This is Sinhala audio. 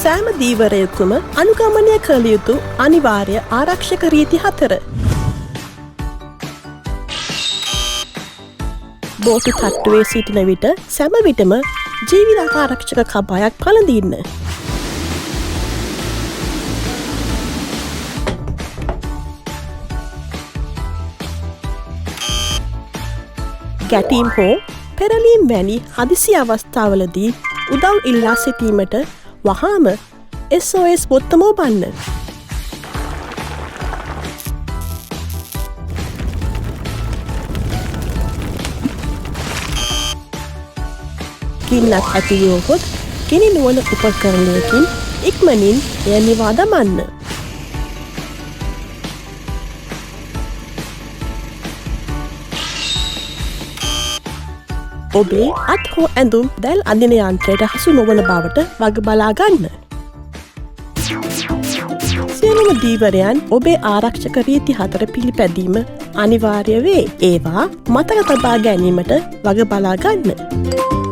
සෑම දීවරයකුම අනුගමනය කළ යුතු අනිවාර්ය ආරක්ෂක රීති 4. බෝටු තට්ටුවේ සිටින විට සැම විටම ජීවිත ආරක්ෂක කබායක් පළඳින්න. ගැටීම් හෝ පෙරලීම් වැනි හදිසි අවස්ථාවලදී උදව් ඉල්ලා සිටීමට වහාම SOS බොත්තම ඔබන්න. ගින්නක් ඇති වුවහොත් ගිනි නුවන උපකරණයකින් ඉක්මනින් එය නිවා දමන්න. ඔබේ අත් හෝ ඇඳුම් දැල් අඳින යන්ත්‍රයට හසු නොවන බවට වග බලා ගන්න. සියලුම දීවරයන් ඔබේ ආරක්ෂක රීති 4 පිළිපැදීම අනිවාර්ය වේ. ඒවා මතක තබා ගැනීමට වග බලා ගන්න.